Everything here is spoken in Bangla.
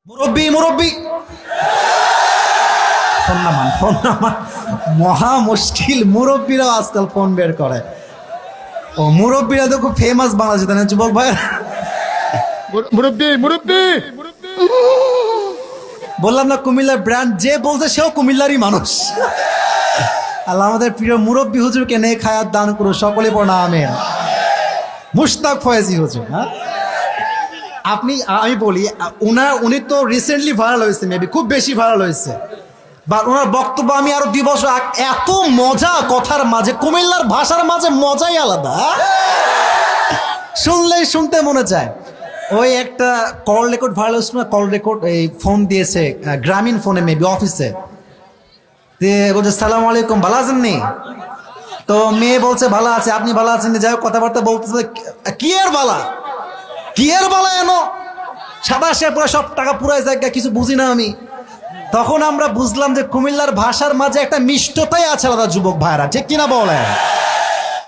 মুরব্বী মুরব্বী ফোন নামান মহা মুশকিল। মুরব্বীরাও আজকাল ফোন বের করে। ও মুরব্বীরা তো খুব ফেমাস বাংলাদেশে, তাই না যুবক ভাই? মুরব্বী মুরব্বী বললাম না কুমিল্লার ব্র্যান্ড, যে বলছে সেও কুমিল্লারই মানুষ। আল্লাহ আমাদের প্রিয় মুরব্বী হুজুরকে নেক হায়াত দান করো, সকলে পড়া আমিন। মুশতাক ফয়েজি হুজুর, হ্যাঁ আমি বলি উনি তো রিসেন্টলি ভাইরাল হয়েছে, মেবি খুব বেশি ভাইরাল হয়েছে, বা ওনার বক্তব্য আমি আরো 2 বছর এত মজা কথার মাঝে, কুমিল্লার ভাষার মাঝে মজাই আলাদা, শুনলেই শুনতে মনে চায়। ওই একটা কল রেকর্ড ভাইরাল হয়েছিল না, কল রেকর্ড, এই ফোন দিয়েছে গ্রামীণ ফোনে, মেবি অফিসে, দিয়ে বলছে সালাম আলাইকুম, ভালো আছেন নি? তো মেয়ে বলছে ভালো আছে, আপনি ভালো আছেন? যাই হোক কথাবার্তা বলতেছে, কি এর বালা, কি এর বালা এনো সাদা, সে পুরো সব টাকা পুরাই যায়, কিছু বুঝি না আমি। তখন আমরা বুঝলাম যে কুমিল্লার ভাষার মাঝে একটা মিষ্টতাই আছে আলাদা, যুবক ভাইরা, ঠিক কিনা বলেন?